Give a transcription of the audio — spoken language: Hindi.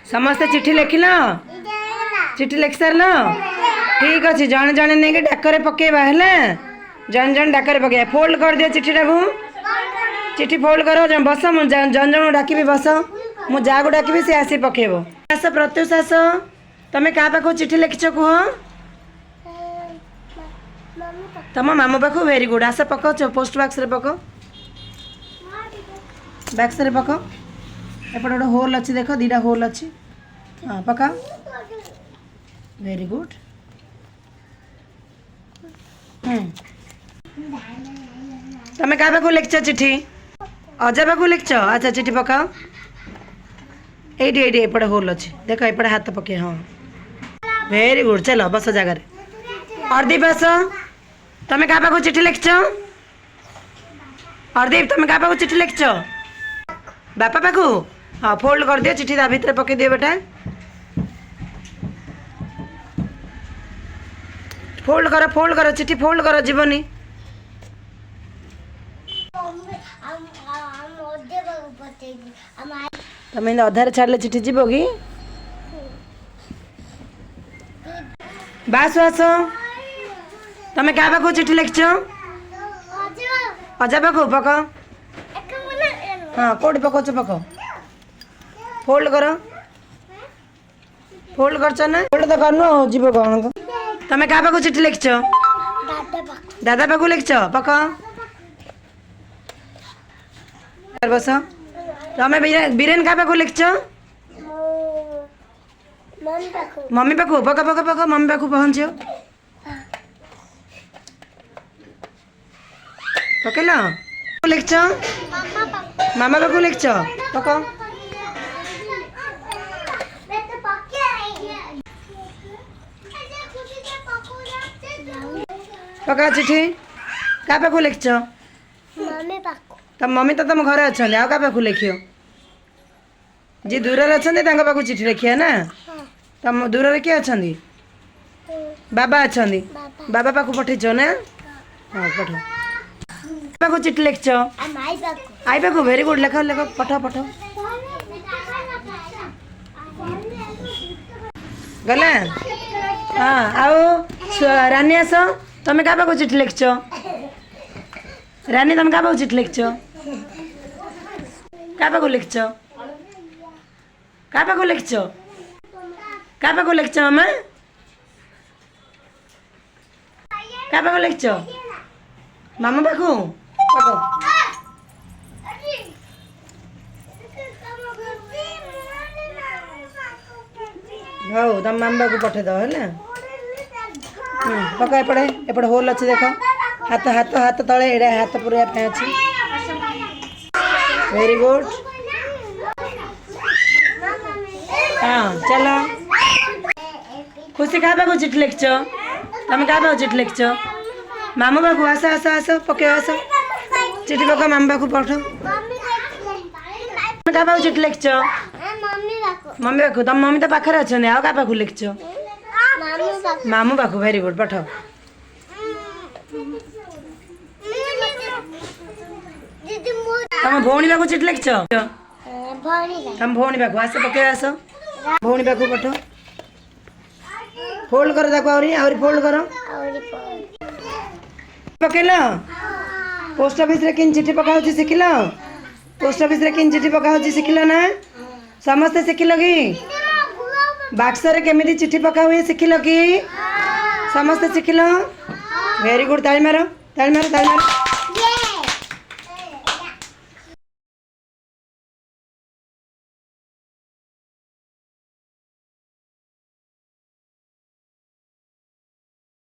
समस्ते चिट्ठी लिखिल चिट्ठी लिख सार ठीक अच्छे जड़े जड़े नहीं डाकरे पकेबा है जन जन डाकरे पके फोल्ड कर दियो चिट्ठी टाक चिट्ठी फोल्ड कर बस मुझे जन जन डाकबी बस मु जा को डाकबी सी आसी पकेब आस प्रत्युष आस तुम क्या पाख चिट्ठी लिखिच कह तुम मामू पाख वेरी गुड आस पक पोस्ट बॉक्स रे पक बॉक्स रे पक एपटे गोटे होल अच्छी देख दीटा होल अच्छी हाँ पका वेरी गुड तुम क्या पाख लिखच चिट्ठी अजा पाख लिखच अच्छा चिट्ठी पकाओ ये एपटे होल अच्छी देख एपटे हाथ पके हाँ वेरी गुड चलो बस जगार अर्दीप आस तुम क्या पाख चिट्ठी लिखच अर्दीप तुम क्या पाख चिट्ठी लिखच बापा पाख हाँ फोल्ड कर दियो चिट्ठी ता भीतर पके दियो बेटा फोल्ड करो चिट्ठी फोल्ड करो जीवनी तुम अधार छाड़े चिट्ठी जीव कि बास आस तुम क्या पाख चिट्ठी लिखच अजा पाख पक हाँ कौट पकाच पक फोल्ड कर ना फोल्ड तो करनु जीव कौन तुम क्या पाख चिट्ठी लिखच दादा पाख लिखच पक बस तुम बीरेन क्या पाख लिखच मम्मी पाख पक पक पक मम्मी पाख पहुँच पकेल लिखच मामा पाख लिखच पक पका चिट्ठी क्या पाख लिखच तम मम्मी तो तुम घर अच्छा आ क्या पाख लिखियो जी दूर अच्छा पाख चिट्ठी लिखिए ना तुम दूर किए अच्छा बाबा अच्छा बाबा पाख पठेच ना हाँ पठ पाख चिट्ठी लिखच आई पाख वेरी गुड लेख लेख पठ पठ गला हाँ आओ रानी आस तुम क्या पाख चिट्ठी लिखच रानी तुम क्या पाख चिट्ठी लिखच क्या पाख लिखच क्या पाख लिखच क्या पाख लिखच मामा क्या पाख लिखच मामा पाख हौ तुम मामा को पठे दो है पका एपटे एपटे होल अच्छे देख हाथ हाथ हाथ तले एडा हाथ पूरा अच्छी वेरी गुड हाँ चलो खुशी क्या पाख चिट्ठी लिखच तुम क्या पाख चिट्ठी लिखच मामू पाख आस आस आस पके आस चिट्ठी पक मामू पाख पठ क्या पाख चिट्ठी लिखच मम्मी पाख तुम मम्मी तो पाखे अच्छा आ क्या पाख लिखच मामू पाख वेरी गुड पठ तुम भौणी पाख चिट्ठी लिखच तुम भौणी पाख आस पके आस भौणी पाख पठ फोल्ड कर आहरी फोल्ड कर पकेल पोस्ट ऑफिस रे किन चिट्ठी पका शिखिल पोस्ट ऑफिस रे किन चिट्ठी पका शिखिल ना समस्ते शिखिल कि बाक्स रे केमिति चिट्ठी पका हुए शिखिल कि समस्ते शिखिल वेरी गुड ताली मारो ताली मारो ताली मारो